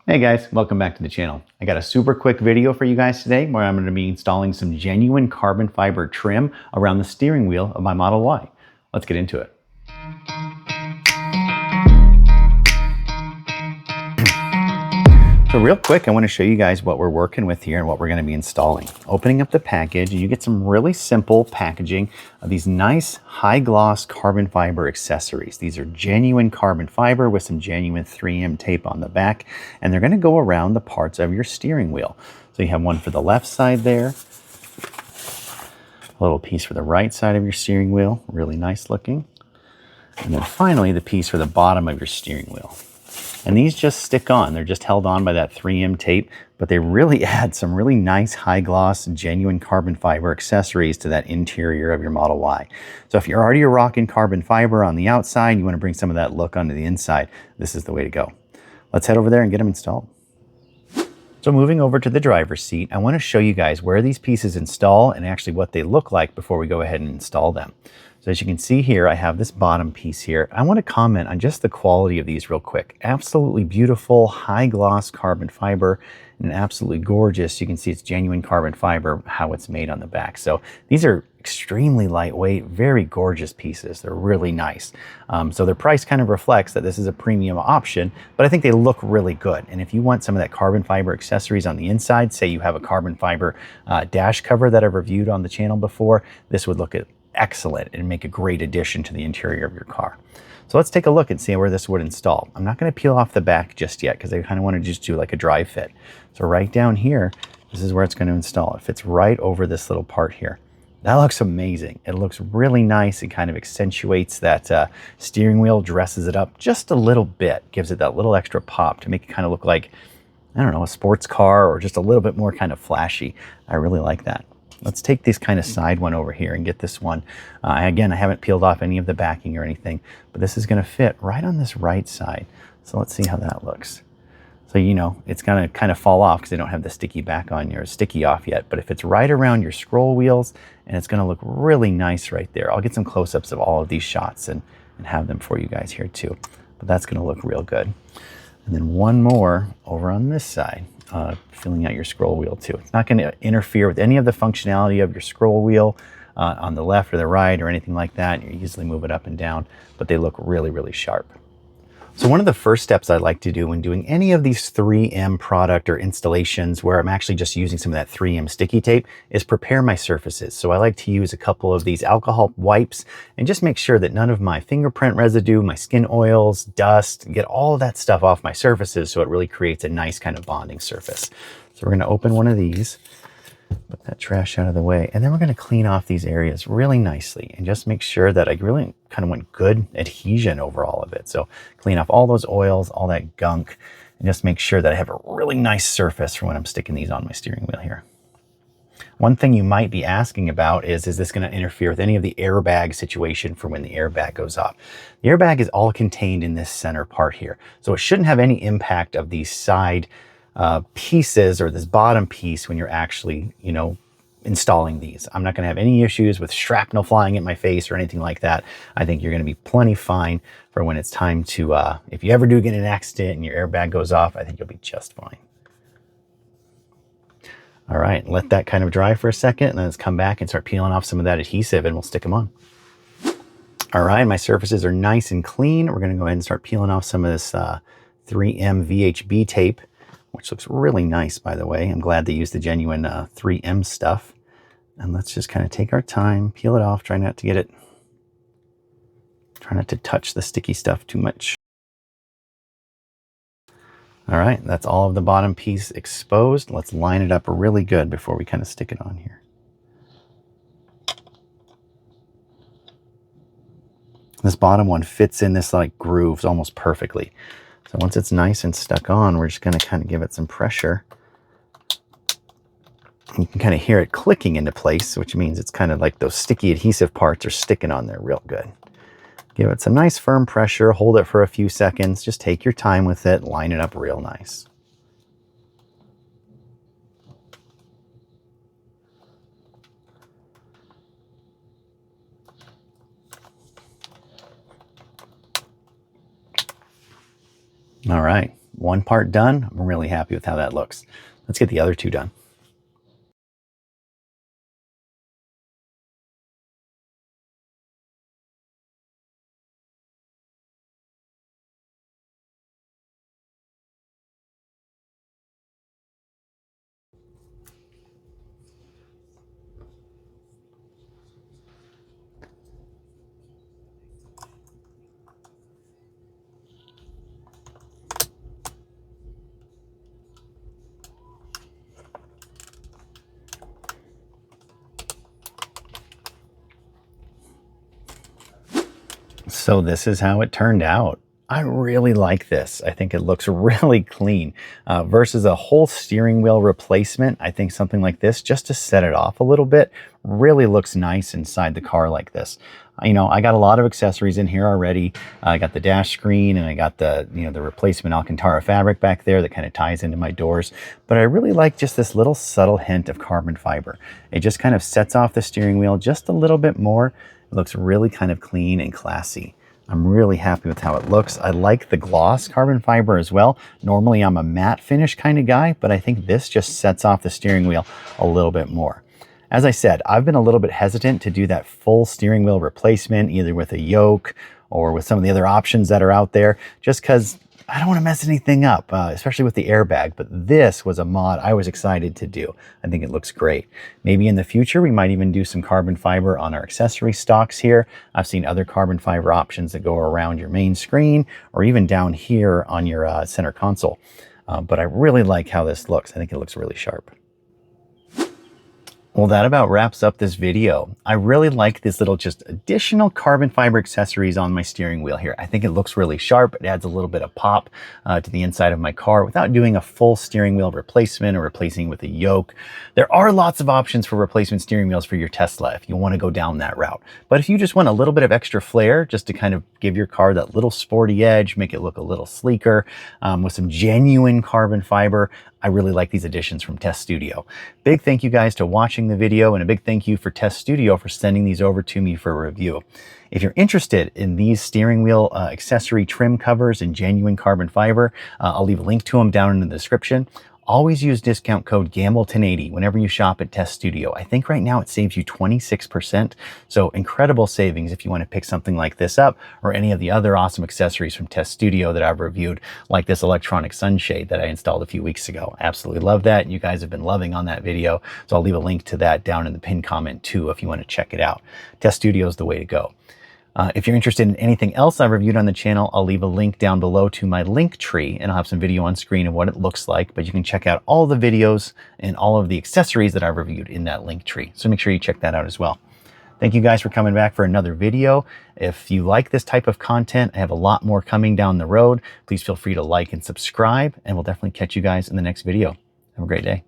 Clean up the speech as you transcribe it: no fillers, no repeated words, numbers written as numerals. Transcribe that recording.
Hey guys, welcome back to the channel. I got a super quick video for you guys today where I'm going to be installing some genuine carbon fiber trim around the steering wheel of my Model Y. Let's get into it. So real quick, I want to show you guys what we're working with here and what we're going to be installing. Opening up the package, you get some really simple packaging of these nice high gloss carbon fiber accessories. These are genuine carbon fiber with some genuine 3M tape on the back, and they're going to go around the parts of your steering wheel. So you have one for the left side there, a little piece for the right side of your steering wheel, really nice looking. And then finally, the piece for the bottom of your steering wheel. And these just stick on. They're just held on by that 3M tape, but they really add some really nice high gloss, genuine carbon fiber accessories to that interior of your Model Y. So if you're already rocking carbon fiber on the outside, you want to bring some of that look onto the inside, this is the way to go. Let's head over there and get them installed. So moving over to the driver's seat, I want to show you guys where these pieces install and actually what they look like before we go ahead and install them. So as you can see here, I have this bottom piece here. I want to comment on just the quality of these real quick. Absolutely beautiful, high gloss carbon fiber and absolutely gorgeous. You can see it's genuine carbon fiber, how it's made on the back. So these are extremely lightweight, very gorgeous pieces. They're really nice. So their price kind of reflects that this is a premium option, but I think they look really good. And if you want some of that carbon fiber accessories on the inside, say you have a carbon fiber dash cover that I've reviewed on the channel before, this would look excellent and make a great addition to the interior of your car. So let's take a look and see where this would install. I'm not going to peel off the back just yet because I kind of want to just do like a dry fit. So right down here, this is where it's going to install. It fits right over this little part here. That looks amazing. It looks really nice. It kind of accentuates that steering wheel, dresses it up just a little bit, gives it that little extra pop to make it kind of look like, I don't know, a sports car or just a little bit more kind of flashy. I really like that. Let's take this kind of side one over here and get this one. Again, I haven't peeled off any of the backing or anything, but this is going to fit right on this right side. So let's see how that looks. So, you know, it's going to kind of fall off because they don't have the sticky back on your sticky off yet, but if it's right around your scroll wheels, and it's going to look really nice right there. I'll get some close-ups of all of these shots and have them for you guys here too, but that's going to look real good. And then one more over on this side. Filling out your scroll wheel too. It's not going to interfere with any of the functionality of your scroll wheel on the left or the right or anything like that. You easily move it up and down, but they look really, really sharp. So one of the first steps I like to do when doing any of these 3M product or installations where I'm actually just using some of that 3M sticky tape is prepare my surfaces. So I like to use a couple of these alcohol wipes and just make sure that none of my fingerprint residue, my skin oils, dust, get all of that stuff off my surfaces so it really creates a nice kind of bonding surface. So we're going to open one of these. Put that trash out of the way. And then we're going to clean off these areas really nicely and just make sure that I really kind of want good adhesion over all of it. So clean off all those oils, all that gunk, and just make sure that I have a really nice surface for when I'm sticking these on my steering wheel here. One thing you might be asking about is this going to interfere with any of the airbag situation for when the airbag goes off? The airbag is all contained in this center part here. So it shouldn't have any impact of these side pieces or this bottom piece when you're actually, you know, installing these. I'm not going to have any issues with shrapnel flying at my face or anything like that. I think you're going to be plenty fine for when it's time to, if you ever do get in an accident and your airbag goes off, I think you'll be just fine. All right, let that kind of dry for a second and then let's come back and start peeling off some of that adhesive and we'll stick them on. All right, my surfaces are nice and clean. We're going to go ahead and start peeling off some of this 3M VHB tape, which looks really nice, by the way. I'm glad they used the genuine 3M stuff. And let's just kind of take our time, peel it off, try not to touch the sticky stuff too much. All right, that's all of the bottom piece exposed. Let's line it up really good before we kind of stick it on here. This bottom one fits in this like grooves almost perfectly. So once it's nice and stuck on, we're just going to kind of give it some pressure. You can kind of hear it clicking into place, which means it's kind of like those sticky adhesive parts are sticking on there real good. Give it some nice firm pressure, hold it for a few seconds, just take your time with it, line it up real nice. All right, one part done. I'm really happy with how that looks. Let's get the other two done. So this is how it turned out. I really like this. I think it looks really clean versus a whole steering wheel replacement. I think something like this, just to set it off a little bit, really looks nice inside the car like this. You know, I got a lot of accessories in here already. I got the dash screen and I got the, you know, the replacement Alcantara fabric back there that kind of ties into my doors. But I really like just this little subtle hint of carbon fiber. It just kind of sets off the steering wheel just a little bit more. It looks really kind of clean and classy. I'm really happy with how it looks. I like the gloss carbon fiber as well. Normally I'm a matte finish kind of guy, but I think this just sets off the steering wheel a little bit more. As I said, I've been a little bit hesitant to do that full steering wheel replacement, either with a yoke or with some of the other options that are out there, just because I don't want to mess anything up, especially with the airbag. But this was a mod I was excited to do. I think it looks great. Maybe in the future, we might even do some carbon fiber on our accessory stocks here. I've seen other carbon fiber options that go around your main screen or even down here on your center console. But I really like how this looks. I think it looks really sharp. Well, that about wraps up this video. I really like this little just additional carbon fiber accessories on my steering wheel here. I think it looks really sharp. It adds a little bit of pop to the inside of my car without doing a full steering wheel replacement or replacing with a yoke. There are lots of options for replacement steering wheels for your Tesla if you want to go down that route. But if you just want a little bit of extra flair just to kind of give your car that little sporty edge, make it look a little sleeker with some genuine carbon fiber, I really like these additions from Test Studio. Big thank you guys to watching the video, and a big thank you for Test Studio for sending these over to me for a review. If you're interested in these steering wheel accessory trim covers in genuine carbon fiber, I'll leave a link to them down in the description. Always use discount code GAMBLE1080 whenever you shop at Test Studio. I think right now it saves you 26%. So incredible savings if you want to pick something like this up or any of the other awesome accessories from Test Studio that I've reviewed, like this electronic sunshade that I installed a few weeks ago. Absolutely love that. You guys have been loving on that video. So I'll leave a link to that down in the pinned comment too if you want to check it out. Test Studio is the way to go. If you're interested in anything else I've reviewed on the channel, I'll leave a link down below to my link tree, and I'll have some video on screen of what it looks like, but you can check out all the videos and all of the accessories that I've reviewed in that link tree. So make sure you check that out as well. Thank you guys for coming back for another video. If you like this type of content, I have a lot more coming down the road. Please feel free to like and subscribe, and we'll definitely catch you guys in the next video. Have a great day.